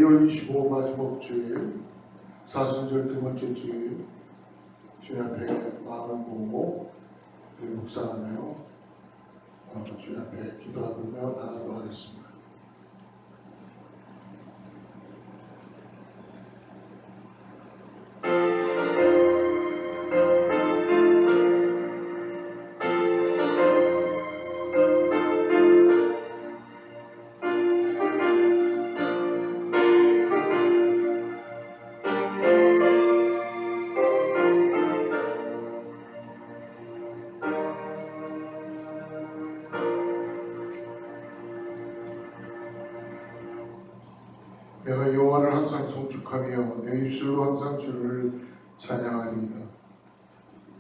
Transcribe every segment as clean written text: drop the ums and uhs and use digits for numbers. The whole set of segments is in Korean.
2월 25일 마지막 주일 사순절 두 번째 주일 주님 앞에 마음을 모으고 묵상하며 주님 앞에 기도하며 나가도록 하겠습니다. 내가 여호와를 항상 송축하며 내 입술로 항상 주를 찬양하리이다.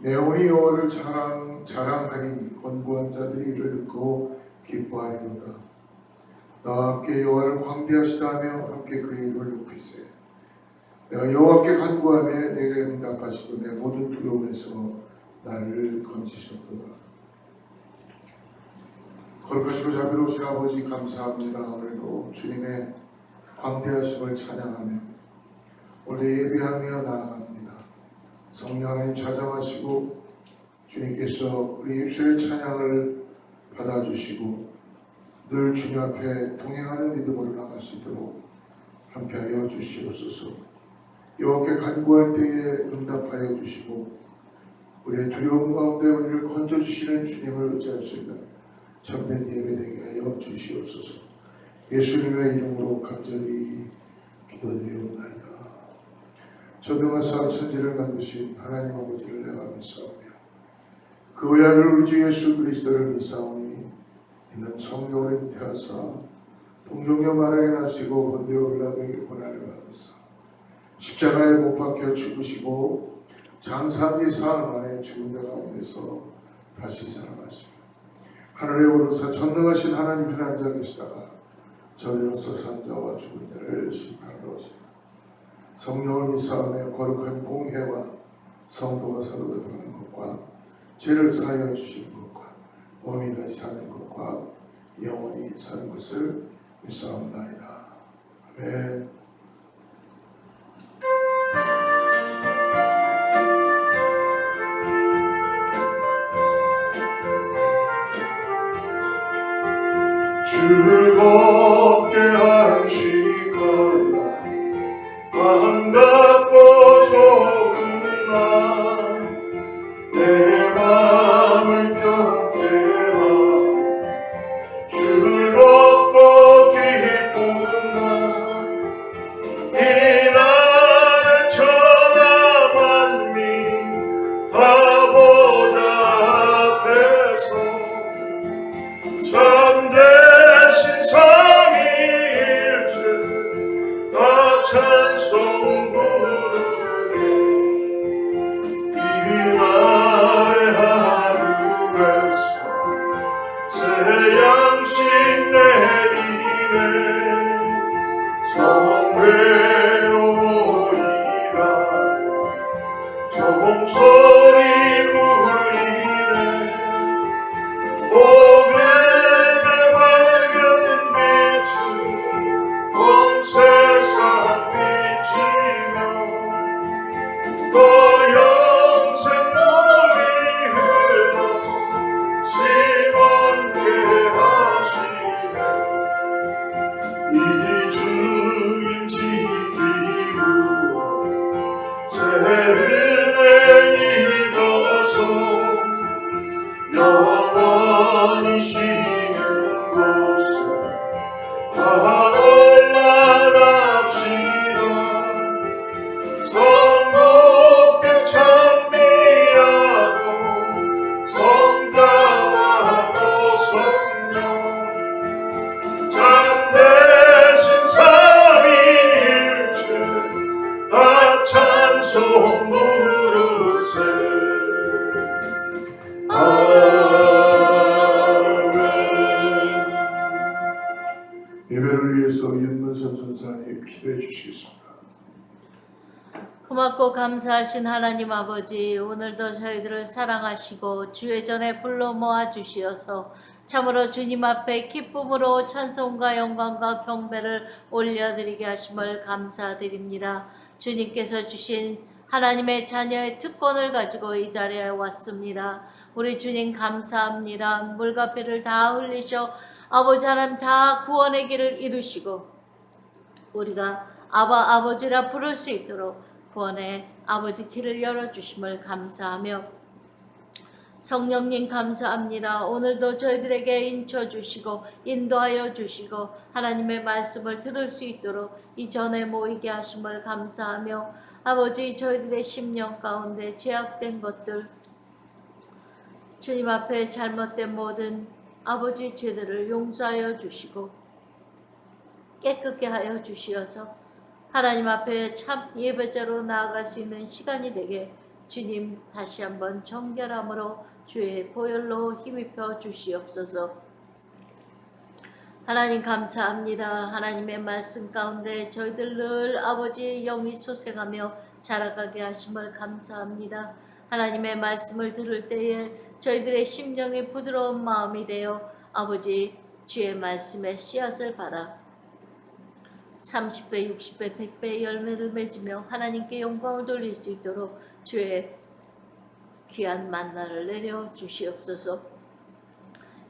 내 영혼이 여호와를 자랑하리니 권고한 자들이 이를 듣고 기뻐하리로다. 나와 함께 여호와를 광대하시다하며 함께 그의 이름을 높이세. 내가 여호와께 간구하며 내게 응답하시고 내 모든 두려움에서 나를 건지셨도다. 거룩하시고 자비로우신 아버지 감사합니다. 오늘도 주님의 광대하심을 찬양하며 오늘 예배하며 나아갑니다. 성령 하나님 좌정하시고 주님께서 우리 입술의 찬양을 받아주시고 늘 주님 앞에 동행하는 믿음으로 나갈 수 있도록 함께하여 주시옵소서. 여호와께 간구할 때에 응답하여 주시고 우리의 두려움 가운데 우리를 건져주시는 주님을 의지할 수 있는 참된 예배되게 하여 주시옵소서. 예수님의 이름으로 간절히 기도드리옵나이다. 전능하사 천지를 만드신 하나님 아버지를 내가 믿사오며 그 외아들 우리 주 예수 그리스도를 믿사오니 이는 성령으로 잉태하사 동정녀 마리아에 나시고 본디오 빌라도에게 고난을 받으사 십자가에 못 박혀 죽으시고 장사 뒤 사흘 만에 죽은 자 가운데서 다시 살아나시며 하늘에 오르사 전능하신 하나님 편에 앉아 계시다가 저리로서 산 자와 죽은 자를 심판하러 오시라. 성령을 믿사오며 거룩한 공회와 성도가 서로 교통하는 것과 죄를 사하여 주시는 것과 몸이 다시 사는 것과 영원히 사는 것을 믿사옵나이다. 아멘. 즐겁게 안식하라. 반갑고 좋은 날 내 맘을 평대하 즐겁고 기쁜 날 이 나를 천하만민 다 보좌 앞에서 참되신 삼위일체 다 찬송 부르네. 이 날의 하늘에서 새 양식 내리네. 성회로 모이라 종소리 울리네. 복음의 밝은 빛은 온 세상 비치며 또 영생 물이 흘러 심원케 하시네. 이 주인 지키고 새 은혜 입어서 영원히 쉬는 곳에 다 올라갑시다. 성목에 찬미하고 성자와 또 성령 참되신 삼위일체 다 찬송 부르세. 예배를 위해서 윤문선 전사님 기도해 주시겠습니다. 고맙고 감사하신 하나님 아버지, 오늘도 저희들을 사랑하시고 주의 전에 불러 모아 주시어서 참으로 주님 앞에 기쁨으로 찬송과 영광과 경배를 올려드리게 하심을 감사드립니다. 주님께서 주신 하나님의 자녀의 특권을 가지고 이 자리에 왔습니다. 우리 주님 감사합니다. 물과 피를 다 흘리셔 아버지 하나님 다 구원의 길을 이루시고 우리가 아버지라 부를 수 있도록 구원의 아버지 길을 열어주심을 감사하며 성령님 감사합니다. 오늘도 저희들에게 인쳐주시고 인도하여 주시고 하나님의 말씀을 들을 수 있도록 이전에 모이게 하심을 감사하며 아버지 저희들의 심령 가운데 제약된 것들 주님 앞에 잘못된 모든 아버지 죄들을 용서하여 주시고 깨끗게 하여 주시어서 하나님 앞에 참 예배자로 나아갈 수 있는 시간이 되게 주님 다시 한번 정결함으로 주의 보혈로 힘입혀 주시옵소서. 하나님 감사합니다. 하나님의 말씀 가운데 저희들 늘 아버지의 영이 솟아가며 자라가게 하심을 감사합니다. 하나님의 말씀을 들을 때에 저희들의 심령이 부드러운 마음이 되어 아버지 주의 말씀에 씨앗을 받아 30배, 60배, 100배의 열매를 맺으며 하나님께 영광을 돌릴 수 있도록 주의 귀한 만나를 내려 주시옵소서.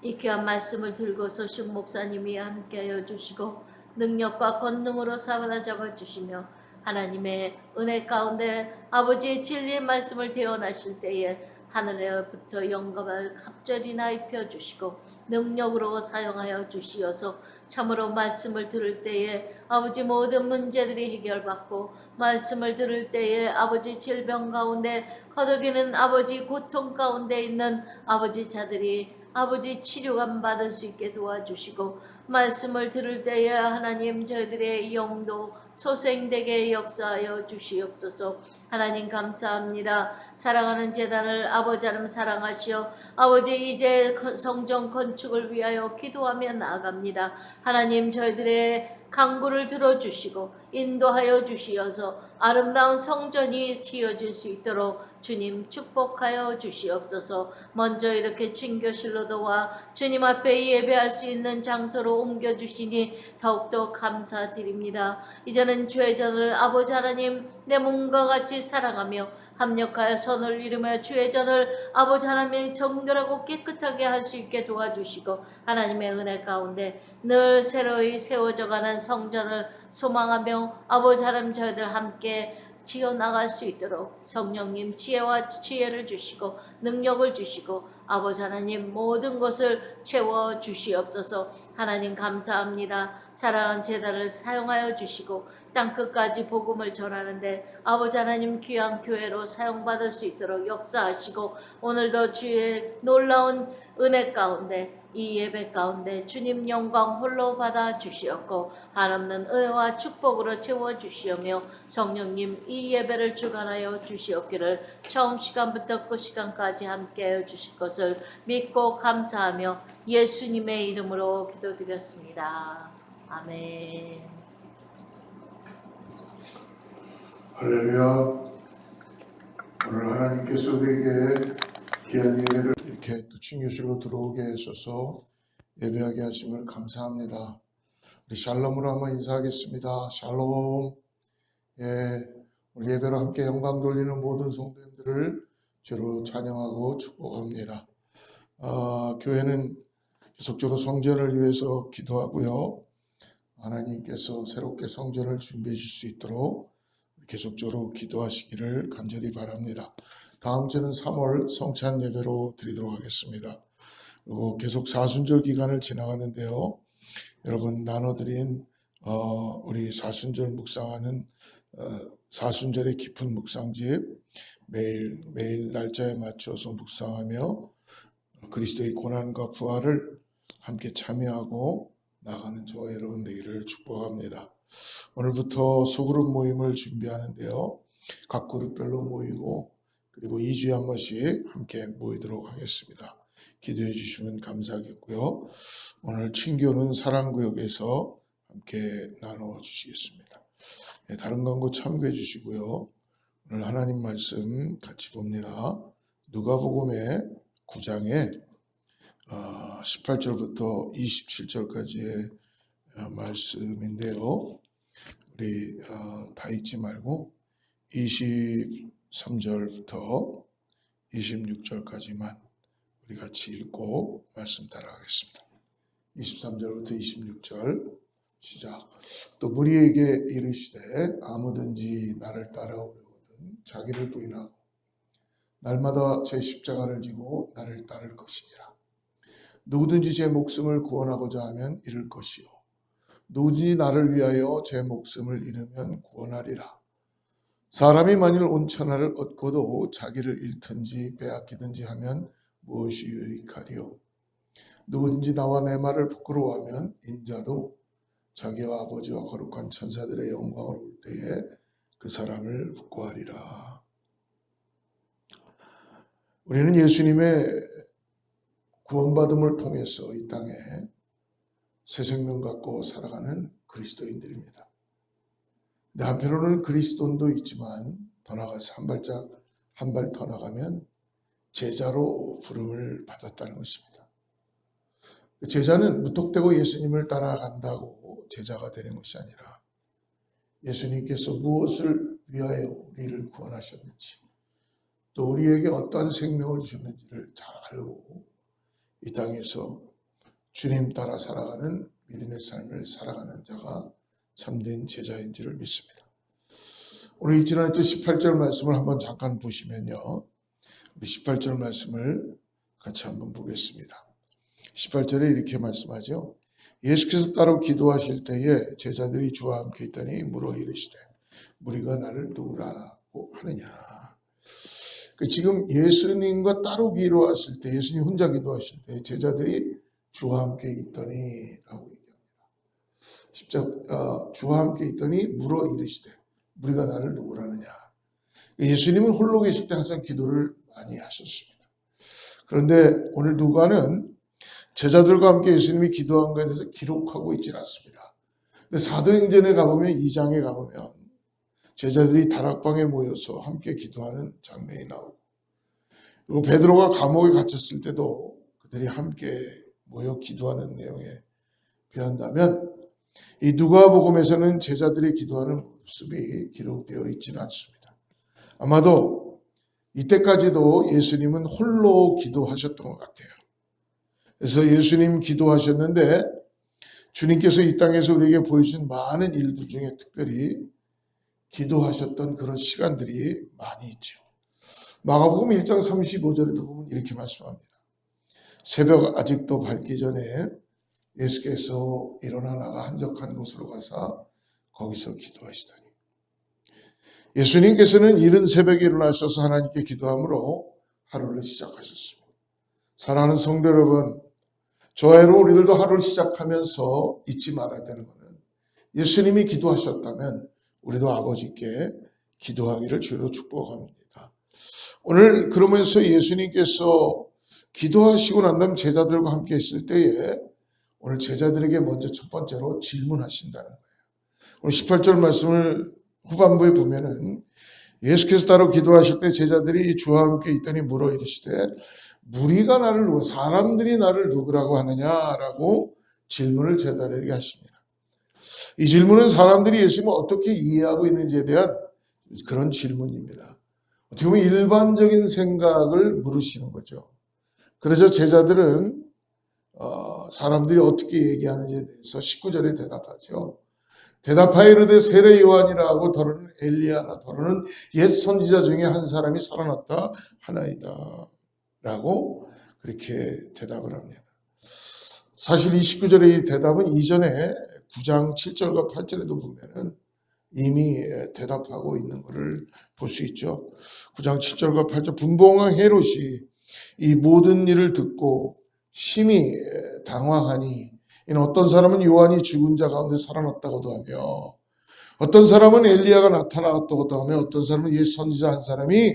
이 귀한 말씀을 들고서 신 목사님이 함께하여 주시고 능력과 권능으로 사로잡아 주시며 하나님의 은혜 가운데 아버지의 진리의 말씀을 대언하실 때에 하늘에부터 영감을 갑절이 나 입혀 주시고 능력으로 사용하여 주시어서 참으로 말씀을 들을 때에 아버지 모든 문제들이 해결받고 말씀을 들을 때에 아버지 질병 가운데 거두기는 아버지 고통 가운데 있는 아버지 자들이 아버지 치료감 받을 수 있게 도와주시고 말씀을 들을 때에 하나님 저희들의 영도 소생되게 역사하여 주시옵소서. 하나님 감사합니다. 사랑하는 재단을 아버지 하나님 사랑하시어 아버지 이제 성전 건축을 위하여 기도하며 나아갑니다. 하나님 저희들의 간구를 들어주시고 인도하여 주시어서 아름다운 성전이 지어질 수 있도록 주님 축복하여 주시옵소서. 먼저 이렇게 친교실로도와 주님 앞에 예배할 수 있는 장소로 옮겨주시니 더욱더 감사드립니다. 이제는 주의 전을 아버지 하나님 내 몸과 같이 사랑하며 합력하여 선을 이루며 주의 전을 아버지 하나님의 정결하고 깨끗하게 할 수 있게 도와주시고 하나님의 은혜 가운데 늘 새로이 세워져가는 성전을 소망하며 아버지 하나님 저희들 함께 지어나갈 수 있도록 성령님 지혜와 지혜를 주시고 능력을 주시고 아버지 하나님 모든 것을 채워 주시옵소서. 하나님 감사합니다. 사랑하는 제단을 사용하여 주시고 땅끝까지 복음을 전하는데 아버지 하나님 귀한 교회로 사용받을 수 있도록 역사하시고 오늘도 주의 놀라운 은혜 가운데 이 예배 가운데 주님 영광 홀로 받아 주시었고 한없는 은혜와 축복으로 채워 주시오며 성령님 이 예배를 주관하여 주시옵기를 처음 시간부터 끝 시간까지 함께하여 주실 것을 믿고 감사하며 예수님의 이름으로 기도드렸습니다. 아멘. 할렐루야. 오늘 하나님께서 우리에게 귀한 예배를 이렇게 또 친교실로 들어오게 하셔서 예배하게 하심을 감사합니다. 우리 샬롬으로 한번 인사하겠습니다. 샬롬. 예, 우리 예배로 함께 영광 돌리는 모든 성도님들을 주로 찬양하고 축복합니다. 교회는 계속적으로 성전을 위해서 기도하고요. 하나님께서 새롭게 성전을 준비해 줄 수 있도록 계속적으로 기도하시기를 간절히 바랍니다. 다음 주는 3월 성찬 예배로 드리도록 하겠습니다. 그리고 계속 사순절 기간을 지나가는데요. 여러분 나눠드린 우리 사순절 묵상하는 사순절의 깊은 묵상집 매일 날짜에 맞춰서 묵상하며 그리스도의 고난과 부활을 함께 참여하고 나가는 저와 여러분 되기를 축복합니다. 오늘부터 소그룹 모임을 준비하는데요. 각 그룹별로 모이고 그리고 2주에 한 번씩 함께 모이도록 하겠습니다. 기도해 주시면 감사하겠고요. 오늘 친교는 사랑구역에서 함께 나눠 주시겠습니다. 네, 다른 광고 참고해 주시고요. 오늘 하나님 말씀 같이 봅니다. 누가복음의 9장에 18절부터 27절까지의 말씀인데요. 우리 다 읽지 말고 23절부터 26절까지만 우리 같이 읽고 말씀 따라가겠습니다. 23절부터 26절 시작. 또 무리에게 이르시되 아무든지 나를 따라오려거든 자기를 부인하고 날마다 제 십자가를 지고 나를 따를 것이니라. 누구든지 제 목숨을 구원하고자 하면 잃을 것이요 누구든지 나를 위하여 제 목숨을 잃으면 구원하리라. 사람이 만일 온 천하를 얻고도 자기를 잃든지 빼앗기든지 하면 무엇이 유익하리요. 누구든지 나와 내 말을 부끄러워하면 인자도 자기와 아버지와 거룩한 천사들의 영광을 올 때에 그 사람을 부끄러워하리라. 우리는 예수님의 구원받음을 통해서 이 땅에 새 생명 갖고 살아가는 그리스도인들입니다. 근데 한편으로는 그리스도인도 있지만 더 나아가서 한 발 더 나가면 제자로 부름을 받았다는 것입니다. 제자는 무턱대고 예수님을 따라간다고 제자가 되는 것이 아니라 예수님께서 무엇을 위하여 우리를 구원하셨는지 또 우리에게 어떠한 생명을 주셨는지를 잘 알고 이 땅에서 주님 따라 살아가는 믿음의 삶을 살아가는 자가 참된 제자인 줄을 믿습니다. 오늘 지난 18절 말씀을 한번 잠깐 보시면요. 우리 18절 말씀을 같이 한번 보겠습니다. 18절에 이렇게 말씀하죠. 예수께서 따로 기도하실 때에 제자들이 주와 함께 있더니 물어 이르시되 무리가 나를 누구라고 하느냐. 지금 예수님과 따로 기도하실 때 예수님 혼자 기도하실 때 제자들이 주와 함께 있더니 라고 얘기합니다. 주와 함께 있더니 물어 이르시되 무리가 나를 누구라느냐. 예수님은 홀로 계실 때 항상 기도를 많이 하셨습니다. 그런데 오늘 누가는 제자들과 함께 예수님이 기도한 것에 대해서 기록하고 있지는 않습니다. 근데 사도행전에 가보면 2장에 가보면 제자들이 다락방에 모여서 함께 기도하는 장면이 나오고 그리고 베드로가 감옥에 갇혔을 때도 그들이 함께 모여 기도하는 내용에 비한다면 이 누가복음에서는 제자들이 기도하는 모습이 기록되어 있지는 않습니다. 아마도 이때까지도 예수님은 홀로 기도하셨던 것 같아요. 그래서 예수님 기도하셨는데 주님께서 이 땅에서 우리에게 보여준 많은 일들 중에 특별히 기도하셨던 그런 시간들이 많이 있죠. 마가복음 1장 35절에도 보면 이렇게 말씀합니다. 새벽 아직도 밝기 전에 예수께서 일어나 나가 한적한 곳으로 가사 거기서 기도하시더니 예수님께서는 이른 새벽에 일어나셔서 하나님께 기도함으로 하루를 시작하셨습니다. 사랑하는 성도 여러분, 저희로 우리들도 하루를 시작하면서 잊지 말아야 되는 것은 예수님이 기도하셨다면 우리도 아버지께 기도하기를 주로 축복합니다. 오늘 그러면서 예수님께서 기도하시고 난 다음 제자들과 함께 있을 때에 오늘 제자들에게 먼저 첫 번째로 질문하신다는 거예요. 오늘 18절 말씀을 후반부에 보면은 예수께서 따로 기도하실 때 제자들이 주와 함께 있더니 물어 이르시되 무리가 나를 누구, 사람들이 나를 누구라고 하느냐라고 질문을 제자들에게 하십니다. 이 질문은 사람들이 예수님을 어떻게 이해하고 있는지에 대한 그런 질문입니다. 어떻게 보면 일반적인 생각을 물으시는 거죠. 그래서 제자들은 사람들이 어떻게 얘기하는지에 대해서 19절에 대답하죠. 대답하여 이르되 세례 요한이라고 더러는 엘리야라 더러는 옛 선지자 중에 한 사람이 살아났다 하나이다 라고 그렇게 대답을 합니다. 사실 이 19절의 이 대답은 이전에 9장 7절과 8절에도 보면은 이미 대답하고 있는 것을 볼 수 있죠. 9장 7절과 8절 분봉왕 헤롯이 이 모든 일을 듣고 심히 당황하니 이는 어떤 사람은 요한이 죽은 자 가운데 살아났다고도 하며 어떤 사람은 엘리야가 나타났다고도 하며 어떤 사람은 옛 선지자 한 사람이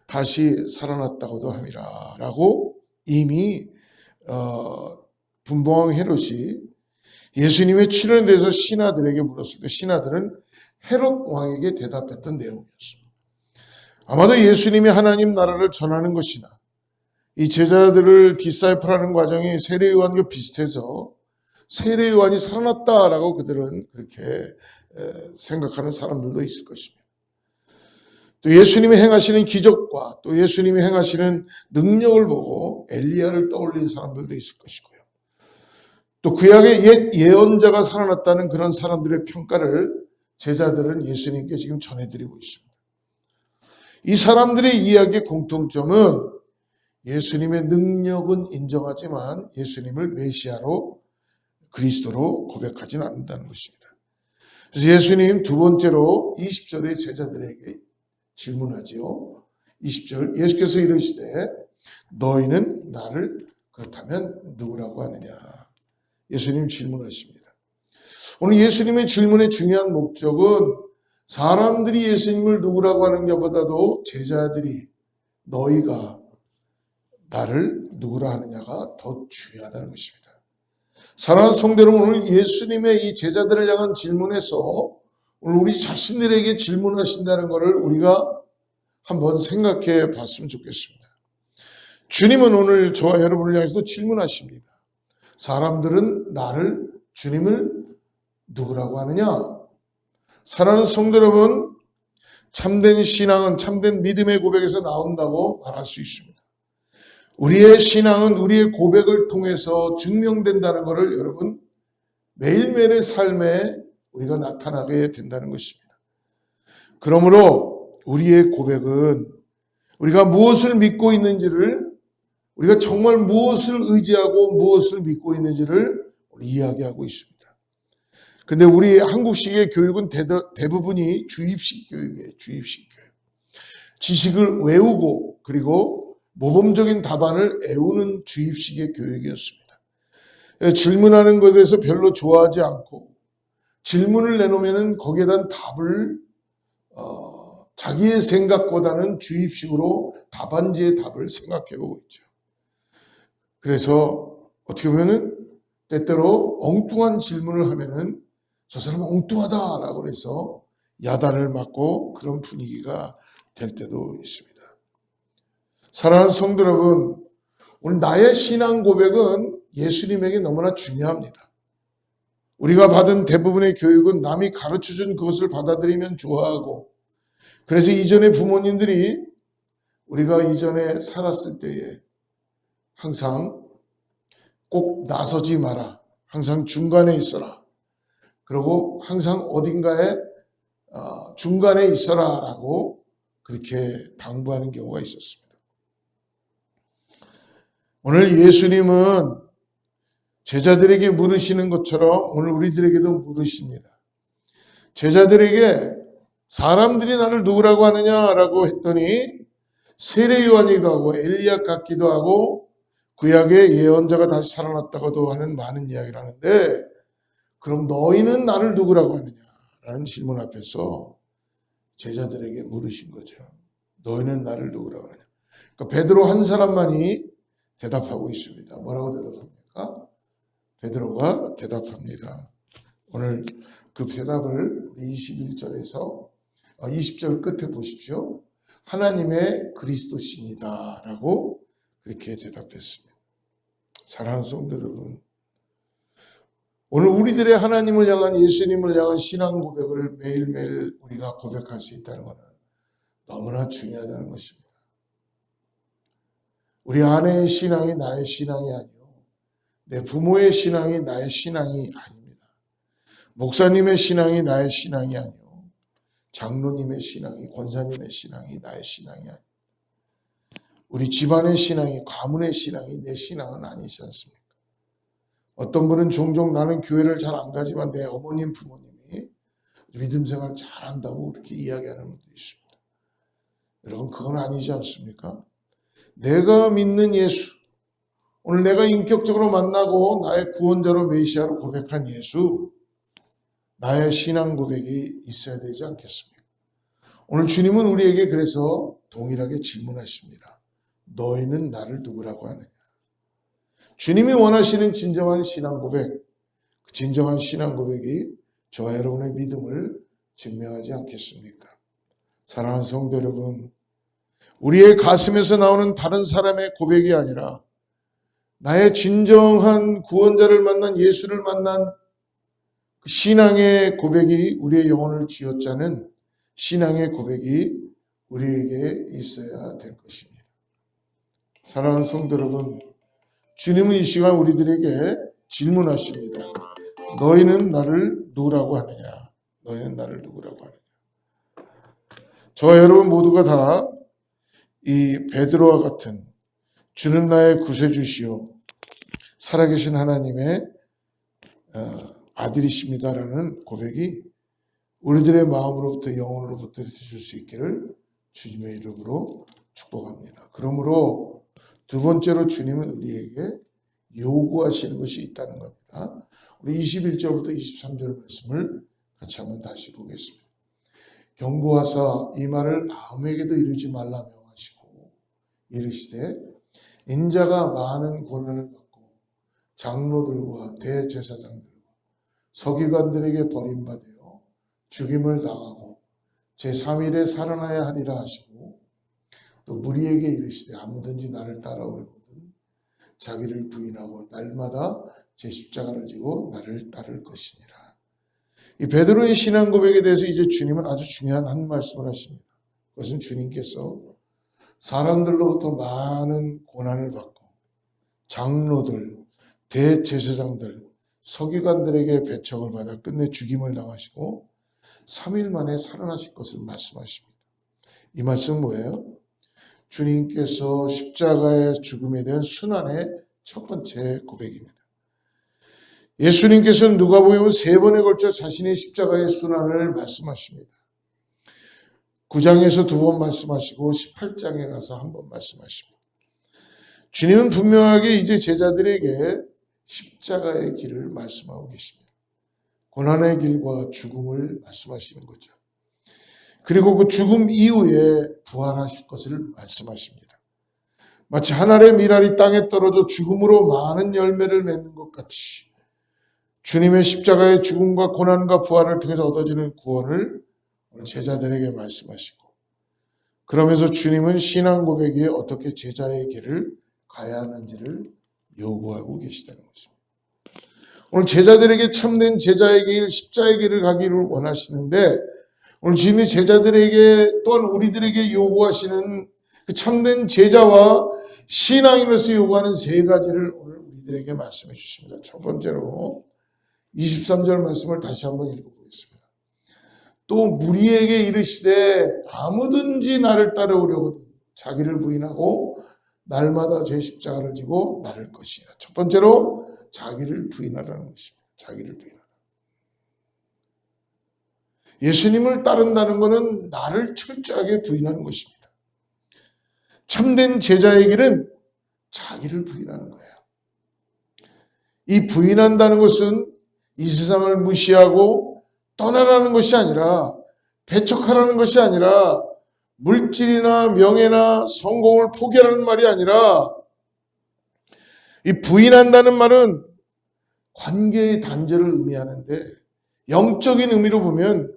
다시 살아났다고도 함이라 라고 이미 분봉왕 헤롯이 예수님의 출현에 대해서 신하들에게 물었을 때 신하들은 헤롯 왕에게 대답했던 내용이었습니다. 아마도 예수님이 하나님 나라를 전하는 것이나 이 제자들을 디사이플하는 과정이 세례요한과 비슷해서 세례요한이 살아났다라고 그들은 그렇게 생각하는 사람들도 있을 것입니다. 또 예수님이 행하시는 기적과 또 예수님이 행하시는 능력을 보고 엘리야를 떠올린 사람들도 있을 것이고요. 또 구약의 옛 예언자가 살아났다는 그런 사람들의 평가를 제자들은 예수님께 지금 전해드리고 있습니다. 이 사람들의 이야기의 공통점은 예수님의 능력은 인정하지만 예수님을 메시아로 그리스도로 고백하지는 않는다는 것입니다. 그래서 예수님 두 번째로 20절에 제자들에게 질문하지요. 20절 예수께서 이르시되 너희는 나를 그렇다면 누구라고 하느냐. 예수님 질문하십니다. 오늘 예수님의 질문의 중요한 목적은 사람들이 예수님을 누구라고 하는 것보다도 제자들이 너희가 나를 누구라 하느냐가 더 중요하다는 것입니다. 사랑하는 성도 여러분, 오늘 예수님의 이 제자들을 향한 질문에서 오늘 우리 자신들에게 질문하신다는 것을 우리가 한번 생각해 봤으면 좋겠습니다. 주님은 오늘 저와 여러분을 향해서도 질문하십니다. 사람들은 나를, 주님을 누구라고 하느냐? 사랑하는 성도 여러분, 참된 신앙은 참된 믿음의 고백에서 나온다고 말할 수 있습니다. 우리의 신앙은 우리의 고백을 통해서 증명된다는 것을 여러분 매일매일의 삶에 우리가 나타나게 된다는 것입니다. 그러므로 우리의 고백은 우리가 무엇을 믿고 있는지를, 우리가 정말 무엇을 의지하고 무엇을 믿고 있는지를 이야기하고 있습니다. 근데 우리 한국식의 교육은 대부분이 주입식 교육이에요. 주입식 교육. 지식을 외우고 그리고 모범적인 답안을 외우는 주입식의 교육이었습니다. 질문하는 것에 대해서 별로 좋아하지 않고 질문을 내놓으면 거기에 대한 답을 자기의 생각보다는 주입식으로 답안지의 답을 생각해보고 있죠. 그래서 어떻게 보면은 때때로 엉뚱한 질문을 하면은 저 사람은 엉뚱하다라고 해서 야단을 맞고 그런 분위기가 될 때도 있습니다. 사랑하는 성도 여러분, 오늘 나의 신앙 고백은 예수님에게 너무나 중요합니다. 우리가 받은 대부분의 교육은 남이 가르쳐준 그것을 받아들이면 좋아하고, 그래서 이전에 부모님들이 우리가 이전에 살았을 때에 항상 꼭 나서지 마라, 항상 중간에 있어라, 그리고 항상 어딘가에 중간에 있어라 라고 그렇게 당부하는 경우가 있었습니다. 오늘 예수님은 제자들에게 물으시는 것처럼 오늘 우리들에게도 물으십니다. 제자들에게 사람들이 나를 누구라고 하느냐라고 했더니 세례 요한이기도 하고 엘리야 같기도 하고 구약의 예언자가 다시 살아났다고도 하는 많은 이야기를 하는데, 그럼 너희는 나를 누구라고 하느냐라는 질문 앞에서 제자들에게 물으신 거죠. 너희는 나를 누구라고 하느냐. 그러니까 베드로 한 사람만이 대답하고 있습니다. 뭐라고 대답합니까? 베드로가 대답합니다. 오늘 그 대답을 21절에서 20절 끝에 보십시오. 하나님의 그리스도시니다 라고 그렇게 대답했습니다. 사랑하는 성도 여러분, 오늘 우리들의 하나님을 향한, 예수님을 향한 신앙 고백을 매일매일 우리가 고백할 수 있다는 것은 너무나 중요하다는 것입니다. 우리 아내의 신앙이 나의 신앙이 아니요, 내 부모의 신앙이 나의 신앙이 아닙니다. 목사님의 신앙이 나의 신앙이 아니요, 장로님의 신앙이, 권사님의 신앙이 나의 신앙이 아닙니다. 우리 집안의 신앙이, 가문의 신앙이 내 신앙은 아니지 않습니까? 어떤 분은 종종 나는 교회를 잘 안 가지만 내 어머님, 부모님이 믿음 생활 잘한다고 그렇게 이야기하는 분도 있습니다. 여러분, 그건 아니지 않습니까? 내가 믿는 예수, 오늘 내가 인격적으로 만나고 나의 구원자로 메시아로 고백한 예수, 나의 신앙 고백이 있어야 되지 않겠습니까? 오늘 주님은 우리에게 그래서 동일하게 질문하십니다. 너희는 나를 누구라고 하느냐? 주님이 원하시는 진정한 신앙 고백, 그 진정한 신앙 고백이 저와 여러분의 믿음을 증명하지 않겠습니까? 사랑하는 성도 여러분, 우리의 가슴에서 나오는 다른 사람의 고백이 아니라 나의 진정한 구원자를 만난 예수를 만난 그 신앙의 고백이 우리의 영혼을 쥐어짜는 신앙의 고백이 우리에게 있어야 될 것입니다. 사랑하는 성도 여러분, 주님은 이 시간 우리들에게 질문하십니다. 너희는 나를 누구라고 하느냐? 너희는 나를 누구라고 하느냐? 저와 여러분 모두가 다 이 베드로와 같은 주는 나의 구세주시요 살아계신 하나님의 아들이십니다라는 고백이 우리들의 마음으로부터 영혼으로부터 줄 수 있기를 주님의 이름으로 축복합니다. 그러므로 두 번째로 주님은 우리에게 요구하시는 것이 있다는 겁니다. 우리 21절부터 23절 말씀을 같이 한번 다시 보겠습니다. 경고하사 이 말을 아무에게도 이루지 말라며 하시고 이르시되 인자가 많은 고난을 받고 장로들과 대제사장들과 서기관들에게 버림받아 죽임을 당하고 제3일에 살아나야 하리라 하시고 또 무리에게 이르시되 아무든지 나를 따라오려거든 자기를 부인하고 날마다 제 십자가를 지고 나를 따를 것이니라. 이 베드로의 신앙 고백에 대해서 이제 주님은 아주 중요한 한 말씀을 하십니다. 그것은 주님께서 사람들로부터 많은 고난을 받고 장로들, 대제사장들, 서기관들에게 배척을 받아 끝내 죽임을 당하시고 3일 만에 살아나실 것을 말씀하십니다. 이 말씀은 뭐예요? 주님께서 십자가의 죽음에 대한 순환의 첫 번째 고백입니다. 예수님께서는 누가복음 3번에 걸쳐 자신의 십자가의 순환을 말씀하십니다. 9장에서 2번 말씀하시고 18장에 가서 한 번 말씀하십니다. 주님은 분명하게 이제 제자들에게 십자가의 길을 말씀하고 계십니다. 고난의 길과 죽음을 말씀하시는 거죠. 그리고 그 죽음 이후에 부활하실 것을 말씀하십니다. 마치 한 알의 밀알이 땅에 떨어져 죽음으로 많은 열매를 맺는 것 같이 주님의 십자가의 죽음과 고난과 부활을 통해서 얻어지는 구원을 오늘 제자들에게 말씀하시고 그러면서 주님은 신앙 고백에 어떻게 제자의 길을 가야 하는지를 요구하고 계시다는 것입니다. 오늘 제자들에게 참된 제자의 길, 십자의 길을 가기를 원하시는데 오늘 주님이 제자들에게 또한 우리들에게 요구하시는 그 참된 제자와 신앙인으로서 요구하는 3가지를 오늘 우리들에게 말씀해 주십니다. 첫 번째로 23절 말씀을 다시 한번 읽어보겠습니다. 또 무리에게 이르시되 아무든지 나를 따라오려거든 자기를 부인하고 날마다 제 십자가를 지고 나를 것이라. 첫 번째로 자기를 부인하라는 것입니다. 자기를 부인하라. 예수님을 따른다는 것은 나를 철저하게 부인하는 것입니다. 참된 제자의 길은 자기를 부인하는 거예요. 이 부인한다는 것은 이 세상을 무시하고 떠나라는 것이 아니라 배척하라는 것이 아니라 물질이나 명예나 성공을 포기하라는 말이 아니라 이 부인한다는 말은 관계의 단절을 의미하는데 영적인 의미로 보면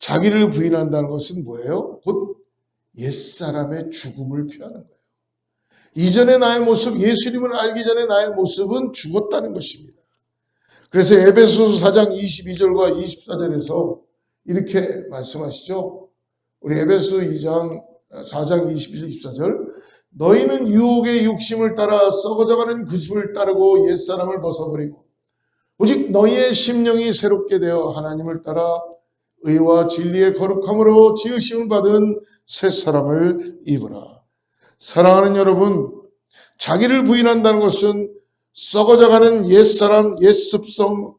자기를 부인한다는 것은 뭐예요? 곧 옛사람의 죽음을 표하는 거예요. 이전의 나의 모습, 예수님을 알기 전에 나의 모습은 죽었다는 것입니다. 그래서 에베소서 4장 22절과 24절에서 이렇게 말씀하시죠. 우리 에베소 4장 22절 24절 너희는 유혹의 욕심을 따라 썩어져가는 구습을 따르고 옛사람을 벗어버리고 오직 너희의 심령이 새롭게 되어 하나님을 따라 의와 진리의 거룩함으로 지으심을 받은 새 사람을 입으라. 사랑하는 여러분, 자기를 부인한다는 것은 썩어져가는 옛사람, 옛습성,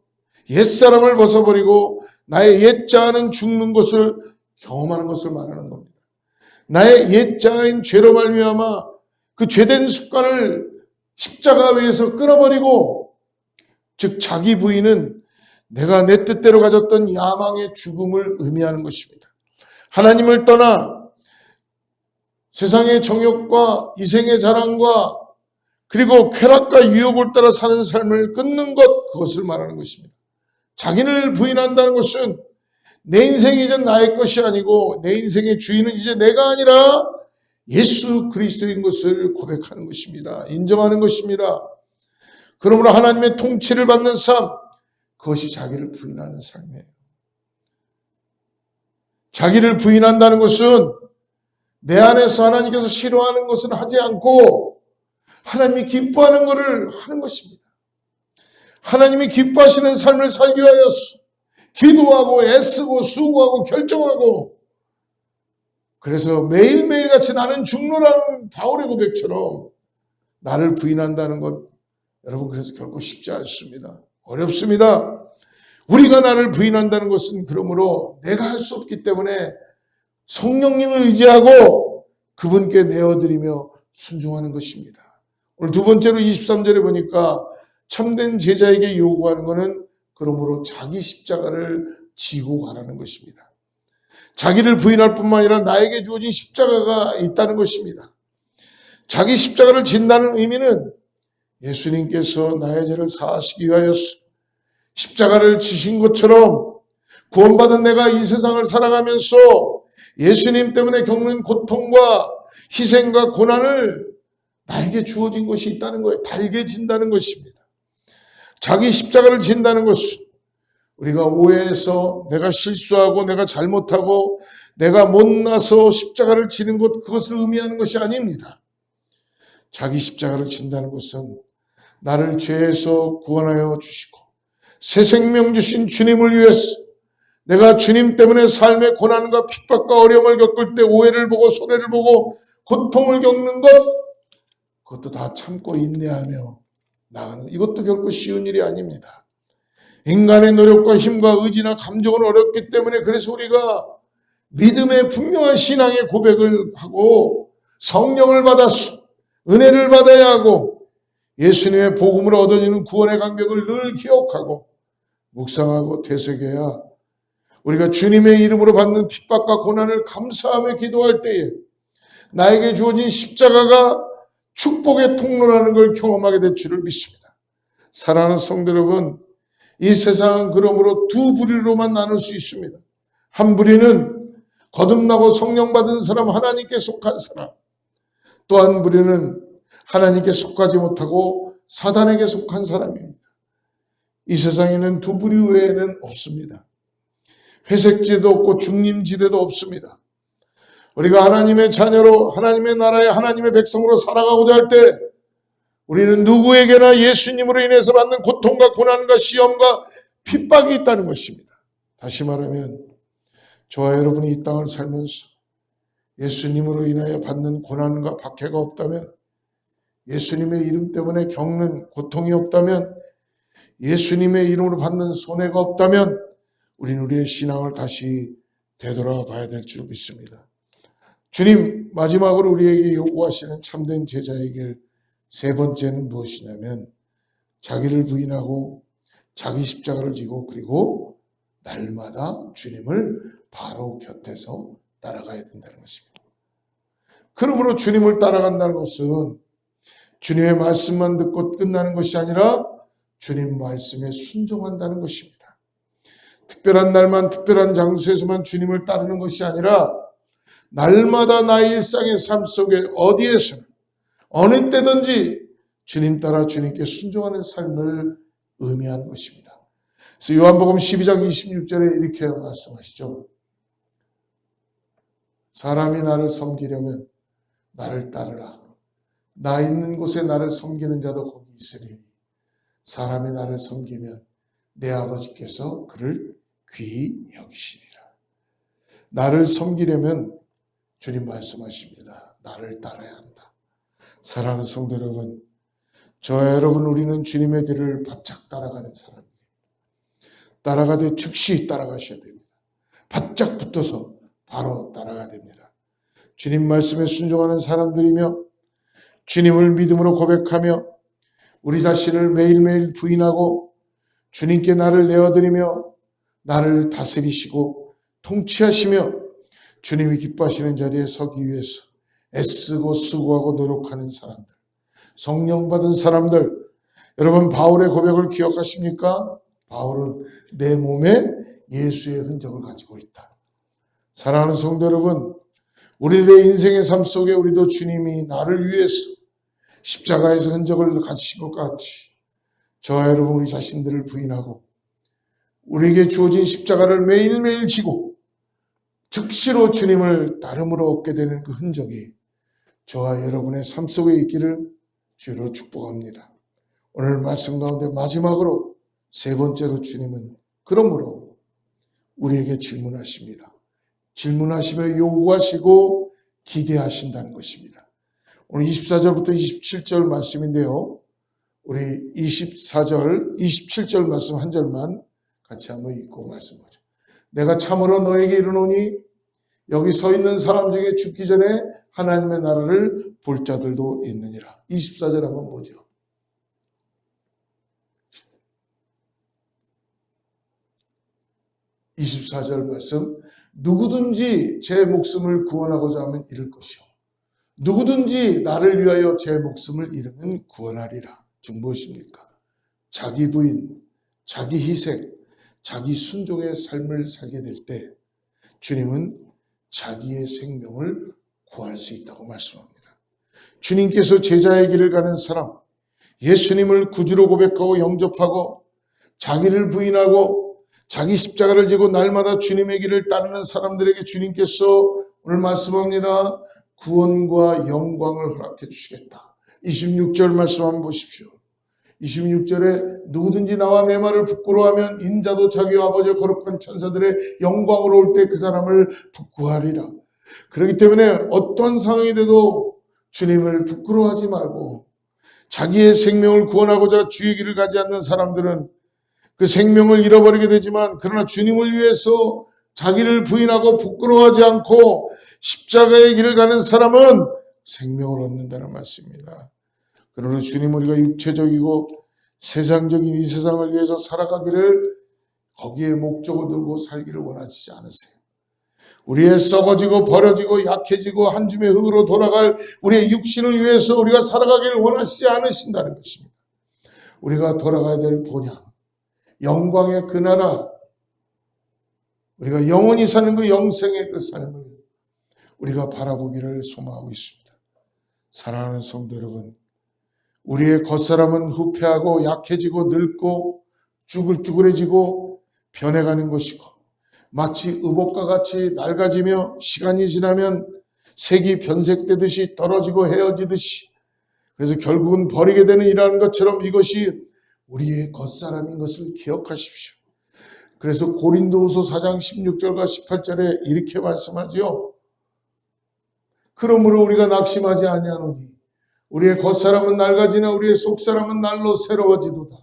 옛사람을 벗어버리고 나의 옛자아는 죽는 것을 경험하는 것을 말하는 겁니다. 나의 옛자아인 죄로 말미암아 그 죄된 습관을 십자가 위에서 끊어버리고 즉 자기 부인은 내가 내 뜻대로 가졌던 야망의 죽음을 의미하는 것입니다. 하나님을 떠나 세상의 정욕과 이생의 자랑과 그리고 쾌락과 유혹을 따라 사는 삶을 끊는 것, 그것을 말하는 것입니다. 자기를 부인한다는 것은 내 인생이 이제 나의 것이 아니고 내 인생의 주인은 이제 내가 아니라 예수 그리스도인 것을 고백하는 것입니다. 인정하는 것입니다. 그러므로 하나님의 통치를 받는 삶, 그것이 자기를 부인하는 삶이에요. 자기를 부인한다는 것은 내 안에서 하나님께서 싫어하는 것은 하지 않고 하나님이 기뻐하는 것을 하는 것입니다. 하나님이 기뻐하시는 삶을 살기 위하여 기도하고 애쓰고 수고하고 결정하고, 그래서 매일매일 같이 나는 죽노라는 바울의 고백처럼 나를 부인한다는 것, 여러분, 그래서 결코 쉽지 않습니다. 어렵습니다. 우리가 나를 부인한다는 것은 그러므로 내가 할 수 없기 때문에 성령님을 의지하고 그분께 내어드리며 순종하는 것입니다. 오늘 두 번째로 23절에 보니까 참된 제자에게 요구하는 것은 그러므로 자기 십자가를 지고 가라는 것입니다. 자기를 부인할 뿐만 아니라 나에게 주어진 십자가가 있다는 것입니다. 자기 십자가를 진다는 의미는 예수님께서 나의 죄를 사하시기 위하여 십자가를 지신 것처럼 구원받은 내가 이 세상을 살아가면서 예수님 때문에 겪는 고통과 희생과 고난을 나에게 주어진 것이 있다는 거예요. 달게 진다는 것입니다. 자기 십자가를 진다는 것은 우리가 오해해서 내가 실수하고 내가 잘못하고 내가 못나서 십자가를 지는 것, 그것을 의미하는 것이 아닙니다. 자기 십자가를 진다는 것은 나를 죄에서 구원하여 주시고 새 생명 주신 주님을 위해서 내가 주님 때문에 삶의 고난과 핍박과 어려움을 겪을 때 오해를 보고 손해를 보고 고통을 겪는 것, 그것도 다 참고 인내하며 나가는 것, 이것도 결코 쉬운 일이 아닙니다. 인간의 노력과 힘과 의지나 감정은 어렵기 때문에, 그래서 우리가 믿음의 분명한 신앙의 고백을 하고 성령을 받아서 은혜를 받아야 하고 예수님의 복음으로 얻어지는 구원의 감격을 늘 기억하고 묵상하고 되새겨야 우리가 주님의 이름으로 받는 핍박과 고난을 감사하며 기도할 때에 나에게 주어진 십자가가 축복의 통로라는 걸 경험하게 될 줄을 믿습니다. 사랑하는 성도 여러분, 이 세상은 그러므로 두 부류로만 나눌 수 있습니다. 한 부류는 거듭나고 성령 받은 사람, 하나님께 속한 사람. 또 한 부류는 하나님께 속하지 못하고 사단에게 속한 사람입니다. 이 세상에는 두 부류 외에는 없습니다. 회색지대도 없고 중림지대도 없습니다. 우리가 하나님의 자녀로 하나님의 나라에 하나님의 백성으로 살아가고자 할 때 우리는 누구에게나 예수님으로 인해서 받는 고통과 고난과 시험과 핍박이 있다는 것입니다. 다시 말하면 저와 여러분이 이 땅을 살면서 예수님으로 인하여 받는 고난과 박해가 없다면, 예수님의 이름 때문에 겪는 고통이 없다면, 예수님의 이름으로 받는 손해가 없다면 우리는 우리의 신앙을 다시 되돌아봐야 될 줄 믿습니다. 주님 마지막으로 우리에게 요구하시는 참된 제자의 길 세 번째는 무엇이냐면 자기를 부인하고 자기 십자가를 지고 그리고 날마다 주님을 바로 곁에서 따라가야 된다는 것입니다. 그러므로 주님을 따라간다는 것은 주님의 말씀만 듣고 끝나는 것이 아니라 주님 말씀에 순종한다는 것입니다. 특별한 날만 특별한 장소에서만 주님을 따르는 것이 아니라 날마다 나의 일상의 삶 속에 어디에서나 어느 때든지 주님 따라 주님께 순종하는 삶을 의미하는 것입니다. 그래서 요한복음 12장 26절에 이렇게 말씀하시죠. 사람이 나를 섬기려면 나를 따르라. 나 있는 곳에 나를 섬기는 자도 거기 있으리니 사람이 나를 섬기면 내 아버지께서 그를 귀히 여기시리라. 나를 섬기려면 주님 말씀하십니다. 나를 따라야 한다. 사랑하는 성도 여러분, 저와 여러분, 우리는 주님의 길을 바짝 따라가는 사람입니다. 따라가되 즉시 따라가셔야 됩니다. 바짝 붙어서 바로 따라가야 됩니다. 주님 말씀에 순종하는 사람들이며 주님을 믿음으로 고백하며 우리 자신을 매일매일 부인하고 주님께 나를 내어드리며 나를 다스리시고 통치하시며 주님이 기뻐하시는 자리에 서기 위해서 애쓰고 수고하고 노력하는 사람들, 성령 받은 사람들, 여러분 바울의 고백을 기억하십니까? 바울은 내 몸에 예수의 흔적을 가지고 있다. 사랑하는 성도 여러분, 우리들의 인생의 삶 속에 우리도 주님이 나를 위해서 십자가에서 흔적을 가지신 것 같이 저와 여러분 우리 자신들을 부인하고 우리에게 주어진 십자가를 매일매일 지고 즉시로 주님을 따름으로 얻게 되는 그 흔적이 저와 여러분의 삶 속에 있기를 주로 축복합니다. 오늘 말씀 가운데 마지막으로 세 번째로 주님은 그러므로 우리에게 질문하십니다. 질문하시며 요구하시고 기대하신다는 것입니다. 오늘 24절부터 27절 말씀인데요. 우리 24절, 27절 말씀 한 절만 같이 한번 읽고 말씀하죠. 내가 참으로 너에게 이르노니 여기 서 있는 사람 중에 죽기 전에 하나님의 나라를 볼 자들도 있느니라. 24절 한번 보죠. (24절) 말씀. 누구든지 제 목숨을 구원하고자 하면 잃을 것이요 누구든지 나를 위하여 제 목숨을 잃으면 구원하리라. 즉 무엇입니까? 자기 부인, 자기 희생, 자기 순종의 삶을 살게 될 때 주님은 자기의 생명을 구할 수 있다고 말씀합니다. 주님께서 제자의 길을 가는 사람, 예수님을 구주로 고백하고 영접하고 자기를 부인하고 자기 십자가를 지고 날마다 주님의 길을 따르는 사람들에게 주님께서 오늘 말씀합니다. 구원과 영광을 허락해 주시겠다. 26절 말씀 한번 보십시오. 26절에 누구든지 나와 내 말을 부끄러워하면 인자도 자기 아버지의 거룩한 천사들의 영광으로 올 때 그 사람을 부끄러워하리라. 그렇기 때문에 어떤 상황이 돼도 주님을 부끄러워하지 말고 자기의 생명을 구원하고자 주의 길을 가지 않는 사람들은 그 생명을 잃어버리게 되지만 그러나 주님을 위해서 자기를 부인하고 부끄러워하지 않고 십자가의 길을 가는 사람은 생명을 얻는다는 말씀입니다. 그러나 주님 우리가 육체적이고 세상적인 이 세상을 위해서 살아가기를 거기에 목적을 두고 살기를 원하시지 않으세요. 우리의 썩어지고 버려지고 약해지고 한 줌의 흙으로 돌아갈 우리의 육신을 위해서 우리가 살아가기를 원하시지 않으신다는 것입니다. 우리가 돌아가야 될 본향, 영광의 그 나라, 우리가 영원히 사는 그 영생의 그 삶을 우리가 바라보기를 소망하고 있습니다. 사랑하는 성도 여러분, 우리의 겉사람은 후패하고 약해지고 늙고 쭈글쭈글해지고 변해가는 것이고 마치 의복과 같이 낡아지며 시간이 지나면 색이 변색되듯이 떨어지고 헤어지듯이 그래서 결국은 버리게 되는 일하는 것처럼 이것이 우리의 겉사람인 것을 기억하십시오. 그래서 고린도후서 4장 16절과 18절에 이렇게 말씀하지요. 그러므로 우리가 낙심하지 아니하노니 우리의 겉사람은 낡아지나 우리의 속사람은 날로 새로워지도다.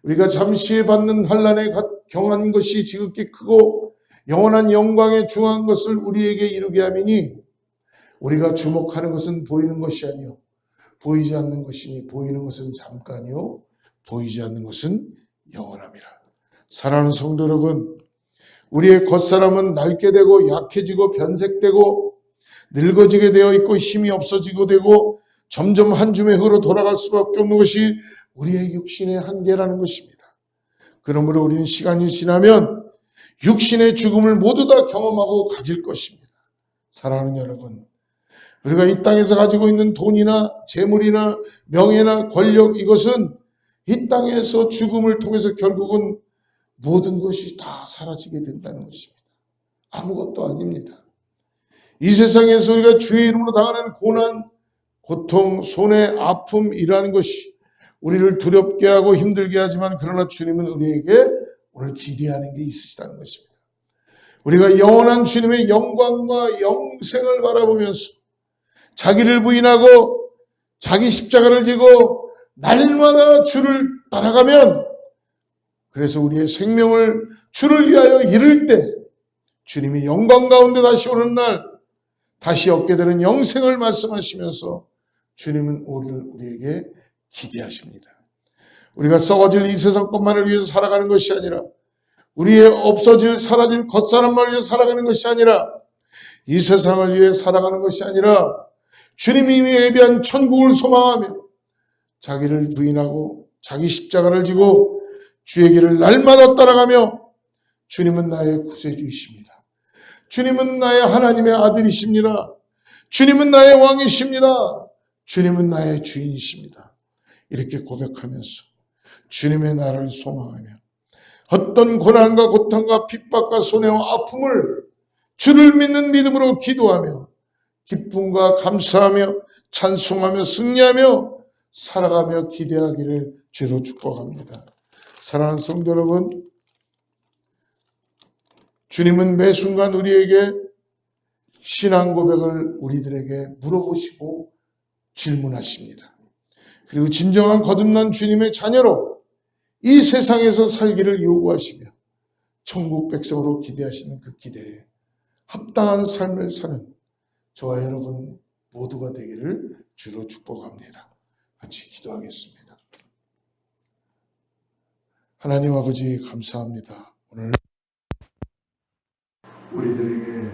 우리가 잠시 받는 환난에 경한 것이 지극히 크고 영원한 영광에 중한 것을 우리에게 이루게 함이니 우리가 주목하는 것은 보이는 것이 아니요 보이지 않는 것이니 보이는 것은 잠깐이요 보이지 않는 것은 영원함이라. 사랑하는 성도 여러분, 우리의 겉사람은 낡게 되고 약해지고 변색되고 늙어지게 되어 있고 힘이 없어지고 되고 점점 한 줌의 흙으로 돌아갈 수밖에 없는 것이 우리의 육신의 한계라는 것입니다. 그러므로 우리는 시간이 지나면 육신의 죽음을 모두 다 경험하고 가질 것입니다. 사랑하는 여러분, 우리가 이 땅에서 가지고 있는 돈이나 재물이나 명예나 권력, 이것은 이 땅에서 죽음을 통해서 결국은 모든 것이 다 사라지게 된다는 것입니다. 아무것도 아닙니다. 이 세상에서 우리가 주의 이름으로 당하는 고난, 고통, 손해, 아픔이라는 것이 우리를 두렵게 하고 힘들게 하지만 그러나 주님은 우리에게 오늘 기대하는 게 있으시다는 것입니다. 우리가 영원한 주님의 영광과 영생을 바라보면서 자기를 부인하고 자기 십자가를 지고 날마다 주를 따라가면 그래서 우리의 생명을 주를 위하여 잃을 때 주님이 영광 가운데 다시 오는 날 다시 얻게 되는 영생을 말씀하시면서 주님은 우리에게 기대하십니다. 우리가 썩어질 이 세상 것만을 위해서 살아가는 것이 아니라 우리의 없어질 사라질 겉사람만을 위해서 살아가는 것이 아니라 이 세상을 위해 살아가는 것이 아니라 주님이 이미 예비한 천국을 소망하며 자기를 부인하고 자기 십자가를 지고 주의 길을 날마다 따라가며 주님은 나의 구세주이십니다. 주님은 나의 하나님의 아들이십니다. 주님은 나의 왕이십니다. 주님은 나의 주인이십니다. 이렇게 고백하면서 주님의 나라를 소망하며 어떤 고난과 고통과 핍박과 손해와 아픔을 주를 믿는 믿음으로 기도하며 기쁨과 감사하며 찬송하며 승리하며 살아가며 기대하기를 주로 축복합니다. 사랑하는 성도 여러분, 주님은 매 순간 우리에게 신앙 고백을 우리들에게 물어보시고 질문하십니다. 그리고 진정한 거듭난 주님의 자녀로 이 세상에서 살기를 요구하시며 천국 백성으로 기대하시는 그 기대에 합당한 삶을 사는 저와 여러분 모두가 되기를 주로 축복합니다. 같이 기도하겠습니다. 하나님 아버지 감사합니다. 오늘 우리들에게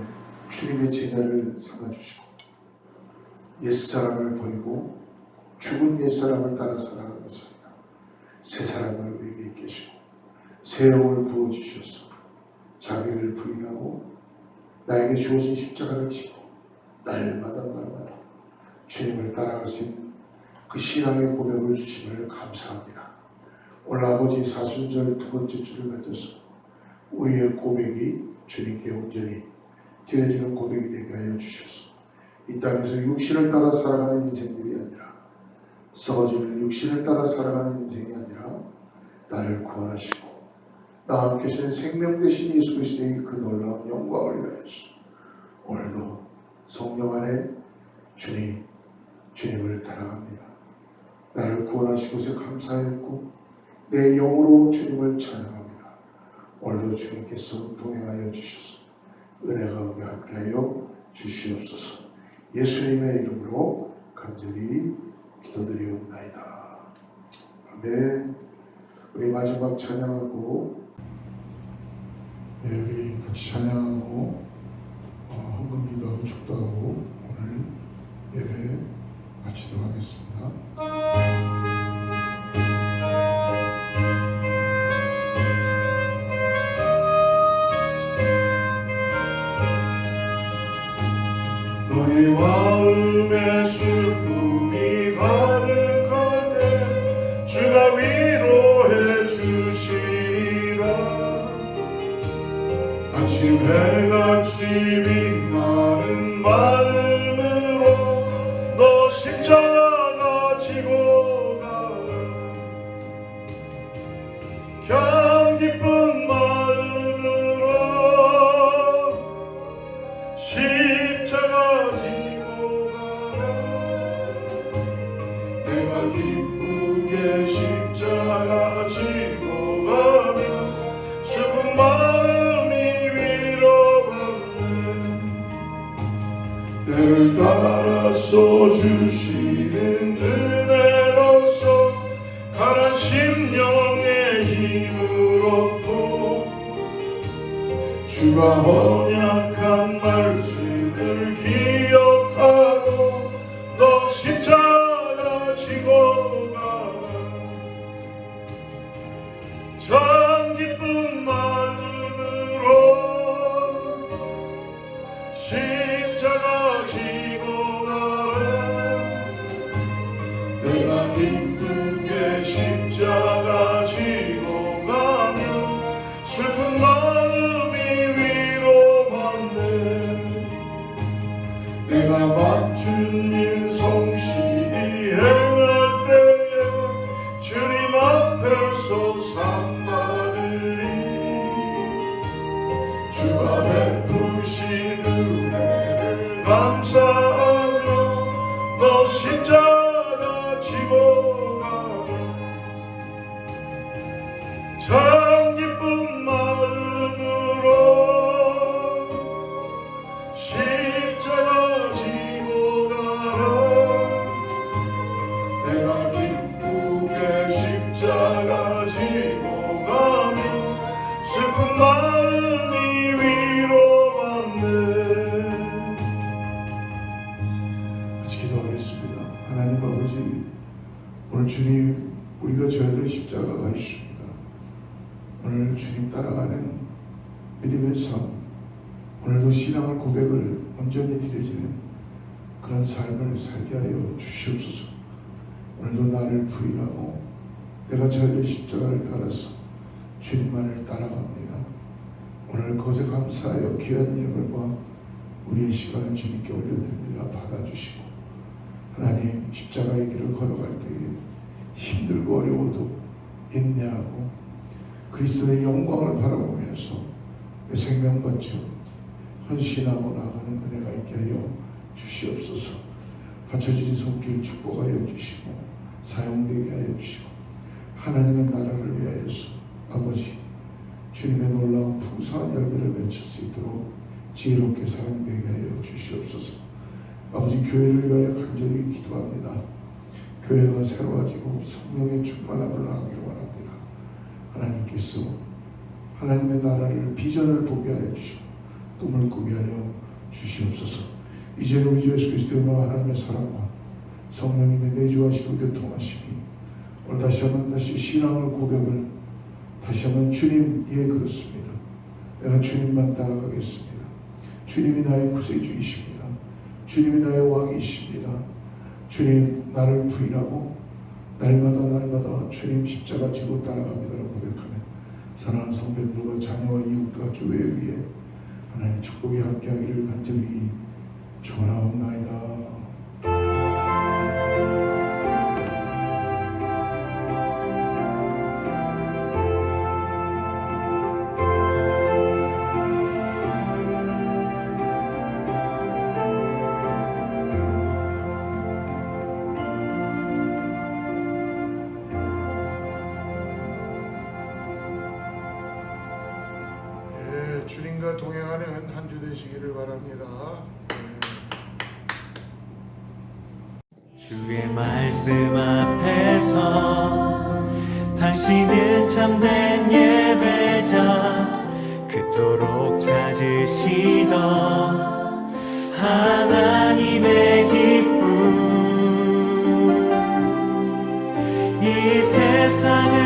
주님의 제자를 삼아주시고 옛사람을 버리고 죽은 옛사람을 따라 살아가는 것을 새 사람을 우리에게 있게 하시고 새 영을 부어주셔서 자기를 부인하고 나에게 주어진 십자가를 지고 날마다 주님을 따라가신 그 신앙의 고백을 주심을 감사합니다. 오늘 아버지 사순절 두 번째 주를 맺어서 우리의 고백이 주님께 온전히 드려지는 고백이 되게 하여 주셔서 이 땅에서 육신을 따라 살아가는 인생들이 아니라 썩어지는 육신을 따라 살아가는 인생이 아니라 나를 구원하시고 나와 함께 하시는 생명 되신 예수 그리스도의 그 놀라운 영광을 위하여서 오늘도 성령 안에 주님을 따라갑니다. 나를 구원하신 것에 감사했고 내 영으로 주님을 찬양합니다. 오늘도 주님께서 동행하여 주셔서 은혜 가운데 함께하여 주시옵소서. 예수님의 이름으로 간절히 기도드리옵나이다. 아멘. 우리 마지막 찬양하고 우리 같이 찬양하고 헌금 기도하고 축도하고 오늘 예배 마치도록 하겠습니다. 너의 마음에 슬픔이 가득할 때 주가 위로해 주시리라. 아침 해같이 빛나는 마음으로 너 십자가 지고 가라. 경 기쁜 마음으로 십자가 지고 가라. 내가 기쁘게 십자가 지고 가면 슬픈 마음이 위로받네. 때를 따라서 주시는 은혜로서 가난 심령의 힘을 얻고 주가 언약한 말씀을 기억하고 너 십자가 지고 가라. 참 기쁜 마음으로 십자가 지고 가라. 내가 기쁘게 십자가 지고 가면 슬픈 마음이 위로받네. 내가 맡은 일 성실히 행할 때에 주님 앞에서 상 받으리. 주가 베푸신 은혜를 감사하며 너 십자가 지고 가라. 참 기쁜 마음으로 십자가 지고 가라. 내가 기쁘게 십자가 지고 가면 슬픈 마음이 위로받네. 같이 기도하겠습니다. 하나님 아버지, 오늘 주님 우리가 져야 될 십자가가 있습니다. 오늘 주님 따라가는 믿음의 삶, 오늘도 신앙을 고백을 온전히 드려지는 그런 삶을 살게 하여 주시옵소서. 오늘도 나를 부인하고 내가 저의 십자가를 따라서 주님만을 따라갑니다. 오늘 그것에 감사하여 귀한 예물과 우리의 시간을 주님께 올려드립니다. 받아주시고 하나님, 십자가의 길을 걸어갈 때에 힘들고 어려워도 인내하고 그리스도의 영광을 바라보면서 내 생명 바쳐 헌신하고 나가는 은혜가 있게 하여 주시옵소서. 받쳐주신 손길 축복하여 주시고 사용되게 하여 주시고 하나님의 나라를 위하여서 아버지 주님의 놀라운 풍성한 열매를 맺을 수 있도록 지혜롭게 사용되게 하여 주시옵소서. 아버지, 교회를 위하여 간절히 기도합니다. 교회가 새로워지고 성령의 충만함을 나가기를 원합니다. 하나님께서 하나님의 나라를 비전을 보게 하여 주시고 꿈을 꾸게 하여 주시옵소서. 이제는 우리 주 예수 그리스도의 은혜와 하나님의 사랑과 성령님의 내주하시고 교통하심이 오늘 다시 한번 신앙을 고백을 다시 한번 주님, 예 그렇습니다. 내가 주님만 따라가겠습니다. 주님이 나의 구세주이십니다. 주님이 나의 왕이십니다. 주님, 나를 부인하고 날마다 주님 십자가 지고 따라갑니다라고 고백하며 사랑하는 성도들과 자녀와 이웃과 교회 위에 하나님 축복이 함께하기를 간절히 축원하옵나이다. 주님과 동행하는 한 주 되시기를 바랍니다. 주의 말씀 앞에서 당신은 참된 예배자, 그토록 찾으시던 하나님의 기쁨, 이 세상을